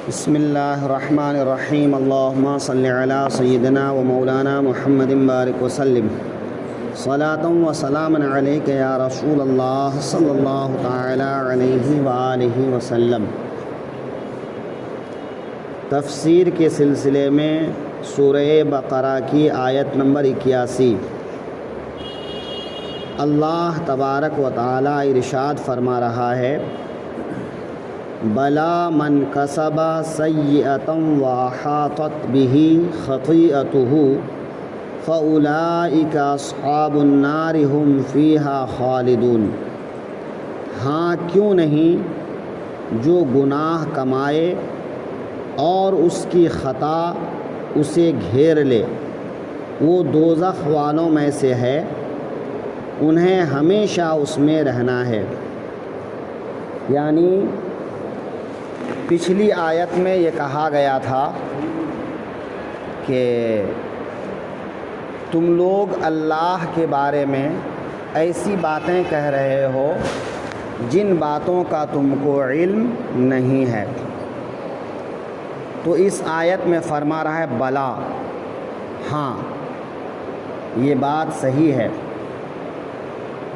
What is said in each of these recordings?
بسم اللہ الرحمن الرحیم اللہم صلی علی سیدنا و مولانا محمد بارک وسلم صلاۃ و سلام علیک یا رسول اللہ صلی اللہ تعالی علیہ وآلہ وسلم۔ تفسیر کے سلسلے میں سورہ بقرہ کی آیت نمبر 81۔ اللہ تبارک و تعالی ارشاد فرما رہا ہے، بلا من کسب سیئۃ واحاطت بہ خطیئتہ فاولئک اصحاب النار ھم فیہا خالدون۔ ہاں کیوں نہیں، جو گناہ کمائے اور اس کی خطا اسے گھیر لے وہ دوزخ والوں میں سے ہے، انہیں ہمیشہ اس میں رہنا ہے۔ یعنی پچھلی آیت میں یہ کہا گیا تھا کہ تم لوگ اللہ کے بارے میں ایسی باتیں کہہ رہے ہو جن باتوں کا تم کو علم نہیں ہے۔ تو اس آیت میں فرما رہا ہے بلا، ہاں یہ بات صحیح ہے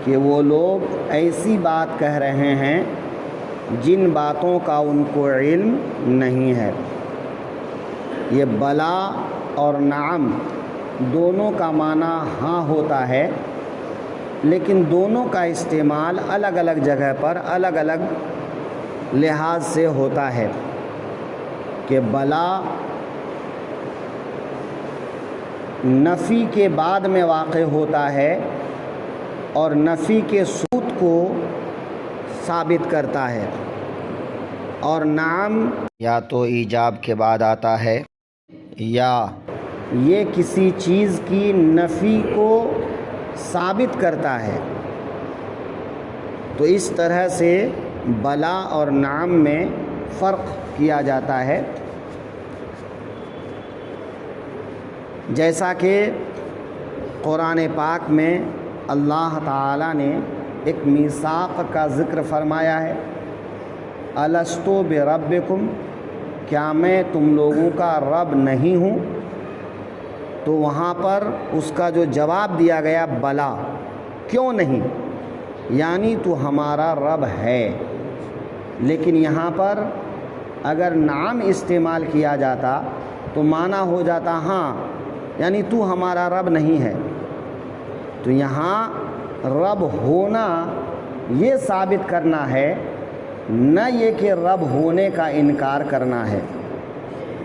کہ وہ لوگ ایسی بات کہہ رہے ہیں جن باتوں کا ان کو علم نہیں ہے۔ یہ بلا اور نعم دونوں کا معنی ہاں ہوتا ہے، لیکن دونوں کا استعمال الگ الگ جگہ پر الگ الگ لحاظ سے ہوتا ہے کہ بلا نفی کے بعد میں واقع ہوتا ہے اور نفی کے ثبوت کو ثابت کرتا ہے، اور نعم یا تو ایجاب کے بعد آتا ہے یا یہ کسی چیز کی نفی کو ثابت کرتا ہے۔ تو اس طرح سے بلا اور نعم میں فرق کیا جاتا ہے۔ جیسا کہ قرآن پاک میں اللہ تعالیٰ نے ایک میثاق کا ذکر فرمایا ہے، الستُ بربکم، کیا میں تم لوگوں کا رب نہیں ہوں؟ تو وہاں پر اس کا جو جواب دیا گیا بلا، کیوں نہیں، یعنی تو ہمارا رب ہے۔ لیکن یہاں پر اگر نعم استعمال کیا جاتا تو معنی ہو جاتا ہاں، یعنی تو ہمارا رب نہیں ہے۔ تو یہاں رب ہونا یہ ثابت کرنا ہے، نہ یہ کہ رب ہونے کا انکار کرنا ہے۔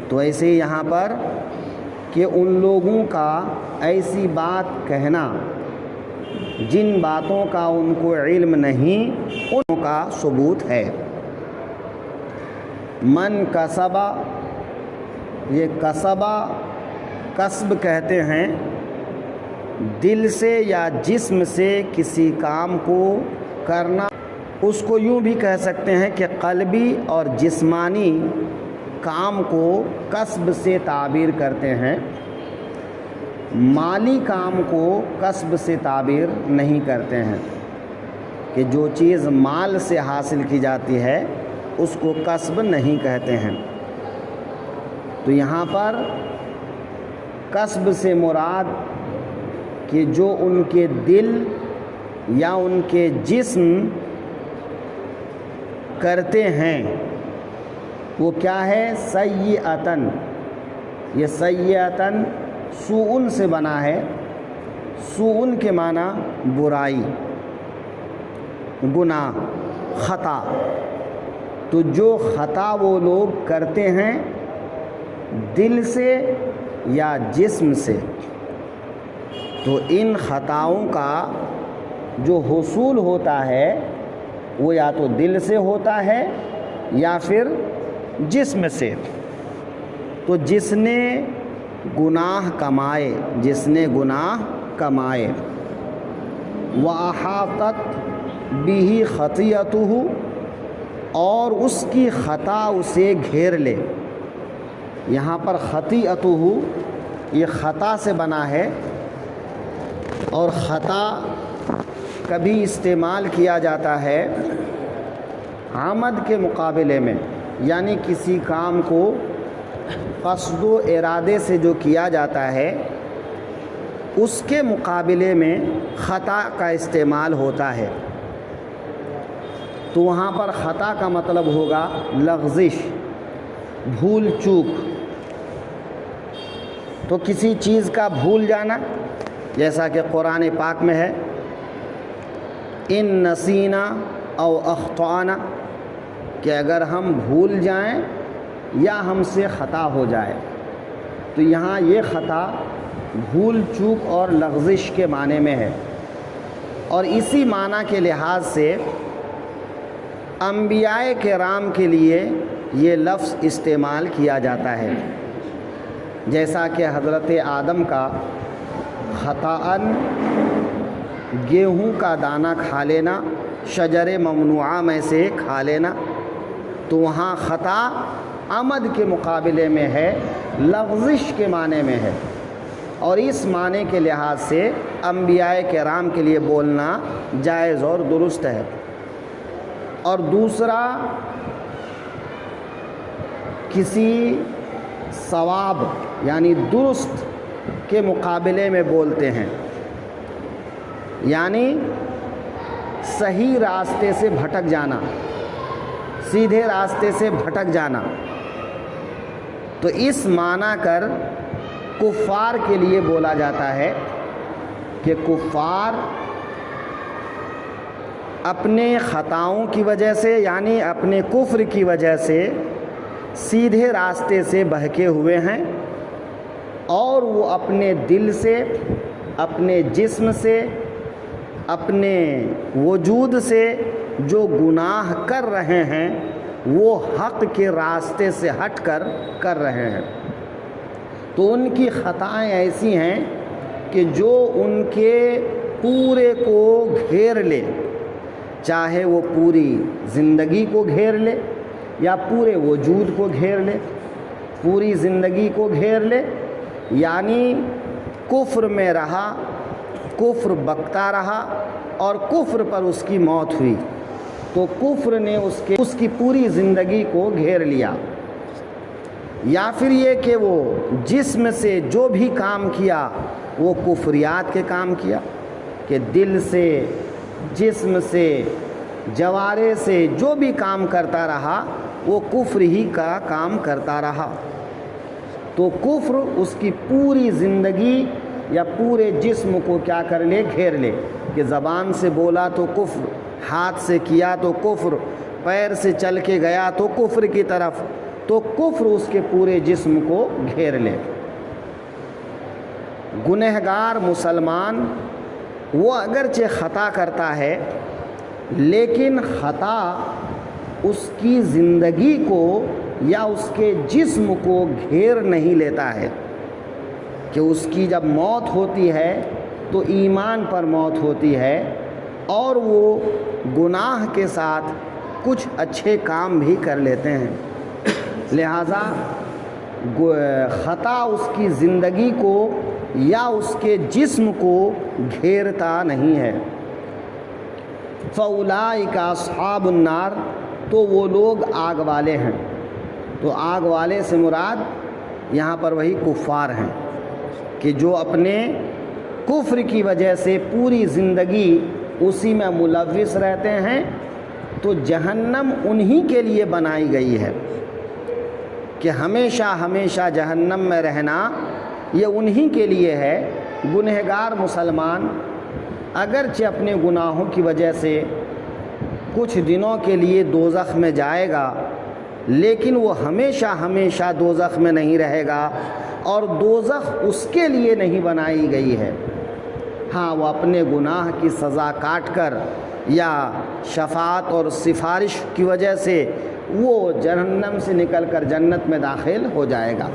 تو ایسے ہی یہاں پر کہ ان لوگوں کا ایسی بات کہنا جن باتوں کا ان کو علم نہیں، ان کا ثبوت ہے۔ من کسبہ، یہ کسبہ کسب کہتے ہیں، دل سے یا جسم سے کسی کام کو کرنا۔ اس کو یوں بھی کہہ سکتے ہیں کہ قلبی اور جسمانی کام کو کسب سے تعبیر کرتے ہیں، مالی کام کو کسب سے تعبیر نہیں کرتے ہیں، کہ جو چیز مال سے حاصل کی جاتی ہے اس کو کسب نہیں کہتے ہیں۔ تو یہاں پر کسب سے مراد کہ جو ان کے دل یا ان کے جسم کرتے ہیں وہ کیا ہے؟ سیئۃً۔ یہ سیئۃً سوء سے بنا ہے، سوء کے معنی برائی، گناہ، خطا۔ تو جو خطا وہ لوگ کرتے ہیں دل سے یا جسم سے، تو ان خطاؤں کا جو حصول ہوتا ہے وہ یا تو دل سے ہوتا ہے یا پھر جسم سے۔ تو جس نے گناہ کمائے، جس نے گناہ کمائے، وَأَحَاطَتْ بِهِ خَطِیَّتُهُ، اور اس کی خطا اسے گھیر لے۔ یہاں پر خطیئتہ یہ خطا سے بنا ہے، اور خطا کبھی استعمال کیا جاتا ہے عمد کے مقابلے میں، یعنی کسی کام کو قصد و ارادے سے جو کیا جاتا ہے اس کے مقابلے میں خطا کا استعمال ہوتا ہے، تو وہاں پر خطا کا مطلب ہوگا لغزش، بھول چوک۔ تو کسی چیز کا بھول جانا، جیسا کہ قرآن پاک میں ہے ان نسینا او اخطانا، کہ اگر ہم بھول جائیں یا ہم سے خطا ہو جائے، تو یہاں یہ خطا بھول چوک اور لغزش کے معنی میں ہے۔ اور اسی معنی کے لحاظ سے انبیاء کرام کے لیے یہ لفظ استعمال کیا جاتا ہے، جیسا کہ حضرت آدم کا خطاً گیہوں کا دانہ کھا لینا، شجر ممنوعہ میں سے کھا لینا، تو وہاں خطا عمد کے مقابلے میں ہے، لغزش کے معنی میں ہے، اور اس معنی کے لحاظ سے انبیاء کرام کے لیے بولنا جائز اور درست ہے۔ اور دوسرا، کسی صواب یعنی درست کے مقابلے میں بولتے ہیں، یعنی صحیح راستے سے بھٹک جانا، سیدھے راستے سے بھٹک جانا، تو اس معنی کر کفار کے لیے بولا جاتا ہے کہ کفار اپنے خطاؤں کی وجہ سے، یعنی اپنے کفر کی وجہ سے سیدھے راستے سے بہکے ہوئے ہیں، اور وہ اپنے دل سے، اپنے جسم سے، اپنے وجود سے جو گناہ کر رہے ہیں وہ حق کے راستے سے ہٹ کر رہے ہیں، تو ان کی خطائیں ایسی ہیں کہ جو ان کے پورے کو گھیر لے، چاہے وہ پوری زندگی کو گھیر لے یا پورے وجود کو گھیر لے۔ پوری زندگی کو گھیر لے یعنی کفر میں رہا، کفر بکتا رہا اور کفر پر اس کی موت ہوئی، تو کفر نے اس کی پوری زندگی کو گھیر لیا۔ یا پھر یہ کہ وہ جسم سے جو بھی کام کیا وہ کفریات کے کام کیا، کہ دل سے، جسم سے، جوارے سے جو بھی کام کرتا رہا وہ کفر ہی کا کام کرتا رہا، تو کفر اس کی پوری زندگی یا پورے جسم کو کیا کر لے، گھیر لے، کہ زبان سے بولا تو کفر، ہاتھ سے کیا تو کفر، پیر سے چل کے گیا تو کفر کی طرف، تو کفر اس کے پورے جسم کو گھیر لے۔ گنہگار مسلمان وہ اگرچہ خطا کرتا ہے لیکن خطا اس کی زندگی کو یا اس کے جسم کو گھیر نہیں لیتا ہے، کہ اس کی جب موت ہوتی ہے تو ایمان پر موت ہوتی ہے اور وہ گناہ کے ساتھ کچھ اچھے کام بھی کر لیتے ہیں، لہذا خطا اس کی زندگی کو یا اس کے جسم کو گھیرتا نہیں ہے۔ فَأُولَٰئِكَ أَصْحَابُ النَّارِ، تو وہ لوگ آگ والے ہیں۔ تو آگ والے سے مراد یہاں پر وہی کفار ہیں کہ جو اپنے کفر کی وجہ سے پوری زندگی اسی میں ملوث رہتے ہیں، تو جہنم انہی کے لیے بنائی گئی ہے کہ ہمیشہ ہمیشہ جہنم میں رہنا یہ انہی کے لیے ہے۔ گنہگار مسلمان اگرچہ اپنے گناہوں کی وجہ سے کچھ دنوں کے لیے دوزخ میں جائے گا، لیکن وہ ہمیشہ ہمیشہ دوزخ میں نہیں رہے گا، اور دوزخ اس کے لیے نہیں بنائی گئی ہے۔ ہاں، وہ اپنے گناہ کی سزا کاٹ کر یا شفاعت اور سفارش کی وجہ سے وہ جہنم سے نکل کر جنت میں داخل ہو جائے گا۔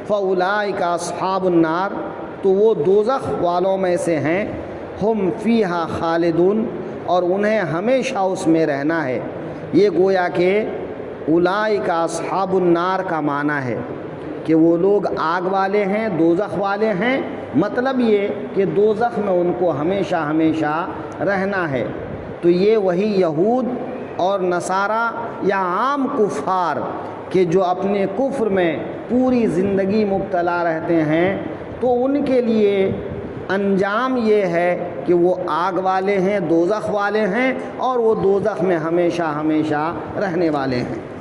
فَأُولَٰئِكَ أَصْحَابُ النَّارِ، تو وہ دوزخ والوں میں سے ہیں، ہم فیہا خالدون، اور انہیں ہمیشہ اس میں رہنا ہے۔ یہ گویا کہ اولئک اصحاب النار کا معنی ہے کہ وہ لوگ آگ والے ہیں، دوزخ والے ہیں، مطلب یہ کہ دوزخ میں ان کو ہمیشہ ہمیشہ رہنا ہے۔ تو یہ وہی یہود اور نصارہ یا عام کفار کہ جو اپنے کفر میں پوری زندگی مبتلا رہتے ہیں، تو ان کے لیے انجام یہ ہے کہ وہ آگ والے ہیں، دوزخ والے ہیں، اور وہ دوزخ میں ہمیشہ ہمیشہ رہنے والے ہیں۔